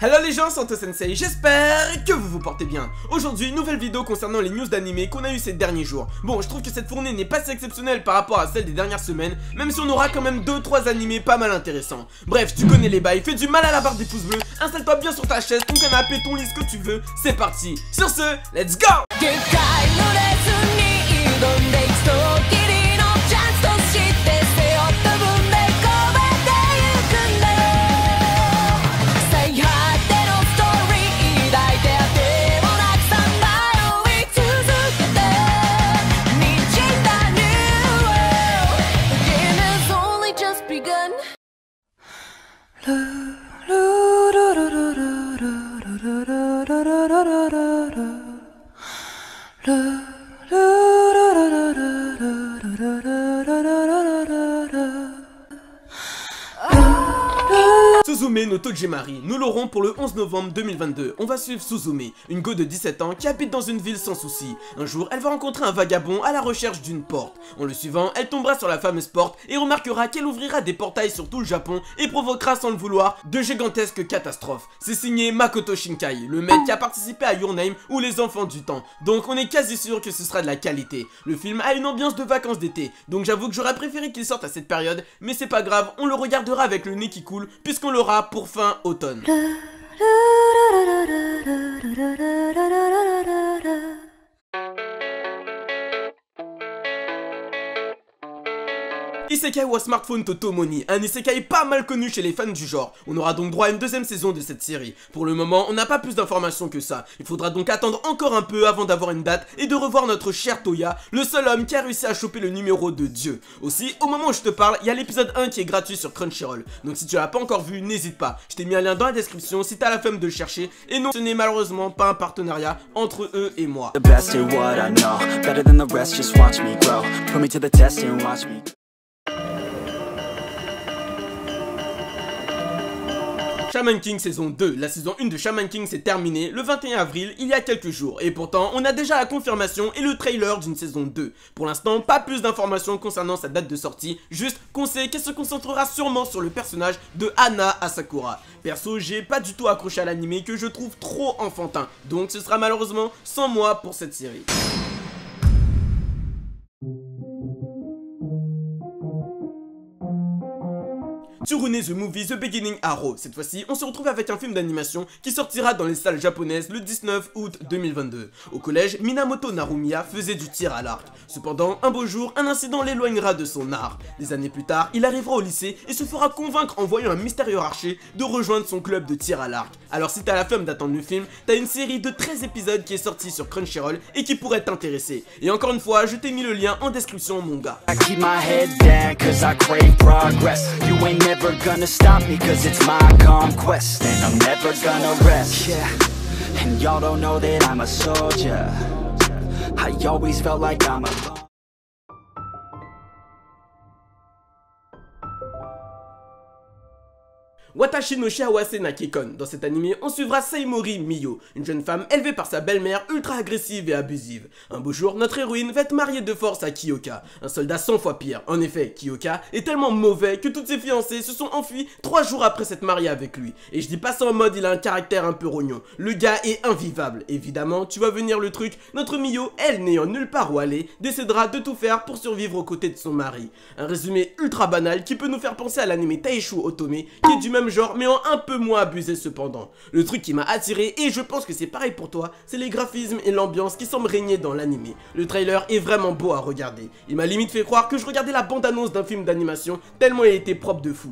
Hello les gens, Santo Sensei, j'espère que vous vous portez bien. Aujourd'hui, nouvelle vidéo concernant les news d'animé qu'on a eu ces derniers jours. Bon, je trouve que cette fournée n'est pas si exceptionnelle par rapport à celle des dernières semaines, même si on aura quand même 2-3 animés pas mal intéressants. Bref, tu connais les bails, fais du mal à la barre des pouces bleus, installe-toi bien sur ta chaise, ton canapé, ton lit, ce que tu veux, c'est parti. Sur ce, let's go! Suzume no Tojimari, nous l'aurons pour le 11 novembre 2022. On va suivre Suzume, une go de 17 ans qui habite dans une ville sans souci. Un jour, elle va rencontrer un vagabond à la recherche d'une porte. En le suivant, elle tombera sur la fameuse porte et remarquera qu'elle ouvrira des portails sur tout le Japon et provoquera sans le vouloir de gigantesques catastrophes. C'est signé Makoto Shinkai, le mec qui a participé à Your Name ou Les Enfants du Temps. Donc on est quasi sûr que ce sera de la qualité. Le film a une ambiance de vacances d'été, donc j'avoue que j'aurais préféré qu'il sorte à cette période, mais c'est pas grave, on le regardera avec le nez qui coule puisqu'on l'aura pour fin automne. Isekai wa Smartphone Totomoni, un isekai pas mal connu chez les fans du genre. On aura donc droit à une deuxième saison de cette série. Pour le moment, on n'a pas plus d'informations que ça. Il faudra donc attendre encore un peu avant d'avoir une date et de revoir notre cher Toya, le seul homme qui a réussi à choper le numéro de Dieu. Aussi, au moment où je te parle, il y a l'épisode 1 qui est gratuit sur Crunchyroll. Donc si tu l'as pas encore vu, n'hésite pas. Je t'ai mis un lien dans la description si t'as la flemme de le chercher. Et non, ce n'est malheureusement pas un partenariat entre eux et moi. Shaman King saison 2, la saison 1 de Shaman King s'est terminée le 21 avril il y a quelques jours et pourtant on a déjà la confirmation et le trailer d'une saison 2. Pour l'instant pas plus d'informations concernant sa date de sortie, juste qu'on sait qu'elle se concentrera sûrement sur le personnage de Hana Asakura. Perso j'ai pas du tout accroché à l'anime que je trouve trop enfantin, donc ce sera malheureusement sans moi pour cette série. Tsurune the Movie The Beginning Arrow. Cette fois-ci, on se retrouve avec un film d'animation qui sortira dans les salles japonaises le 19 août 2022. Au collège, Minamoto Narumiya faisait du tir à l'arc. Cependant, un beau jour, un incident l'éloignera de son art. Des années plus tard, il arrivera au lycée et se fera convaincre en voyant un mystérieux archer de rejoindre son club de tir à l'arc. Alors si t'as la flemme d'attendre le film, t'as une série de 13 épisodes qui est sortie sur Crunchyroll et qui pourrait t'intéresser. Et encore une fois, je t'ai mis le lien en description mon gars. Never gonna stop me cause it's my conquest and I'm never gonna rest, yeah. And y'all don't know that I'm a soldier. I always felt like I'm alone. Watashi no Shiawase na Kekkon. Dans cet animé, on suivra Saimori Miyo, une jeune femme élevée par sa belle-mère ultra agressive et abusive. Un beau jour, notre héroïne va être mariée de force à Kyoka, un soldat 100 fois pire. En effet, Kyoka est tellement mauvais que toutes ses fiancées se sont enfuies 3 jours après s'être mariée avec lui. Et je dis pas ça en mode il a un caractère un peu rognon. Le gars est invivable. Évidemment, tu vois venir le truc, notre Miyo, elle n'ayant nulle part où aller, décidera de tout faire pour survivre aux côtés de son mari. Un résumé ultra banal qui peut nous faire penser à l'anime Taishu Otome, qui est du même genre mais en un peu moins abusé cependant. Le truc qui m'a attiré et je pense que c'est pareil pour toi, c'est les graphismes et l'ambiance qui semblent régner dans l'anime. Le trailer est vraiment beau à regarder. Il m'a limite fait croire que je regardais la bande-annonce d'un film d'animation tellement il était propre de fou.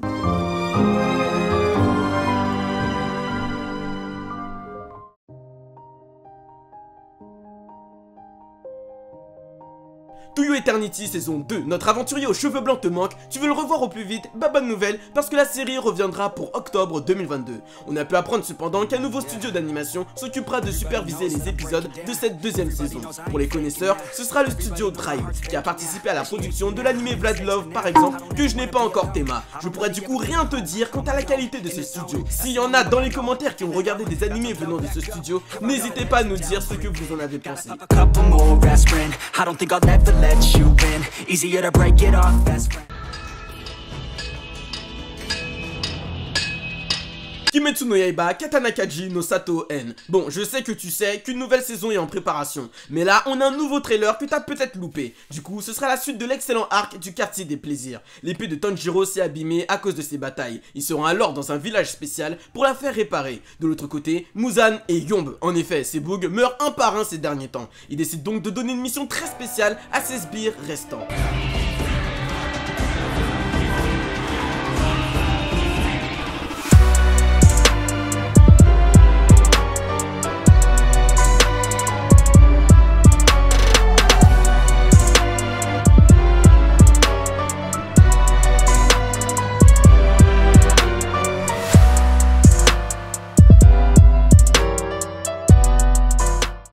To You Eternity saison 2, notre aventurier aux cheveux blancs te manque, tu veux le revoir au plus vite? Bah bonne nouvelle, parce que la série reviendra pour octobre 2022. On a pu apprendre cependant qu'un nouveau studio d'animation s'occupera de superviser les épisodes de cette deuxième saison. Pour les connaisseurs, ce sera le studio Drive, qui a participé à la production de l'anime Vlad Love par exemple, que je n'ai pas encore théma. Je pourrais du coup rien te dire quant à la qualité de ce studio. S'il y en a dans les commentaires qui ont regardé des animés venant de ce studio, n'hésitez pas à nous dire ce que vous en avez pensé. Kimetsu no Yaiba Katanakaji no Sato N. Bon, je sais que tu sais qu'une nouvelle saison est en préparation, mais là on a un nouveau trailer que t'as peut-être loupé. Du coup, ce sera la suite de l'excellent arc du quartier des plaisirs. L'épée de Tanjiro s'est abîmée à cause de ses batailles. Ils seront alors dans un village spécial pour la faire réparer. De l'autre côté, Muzan et Yomb. En effet, ces bugs meurent un par un ces derniers temps. Ils décident donc de donner une mission très spéciale à ces sbires restants.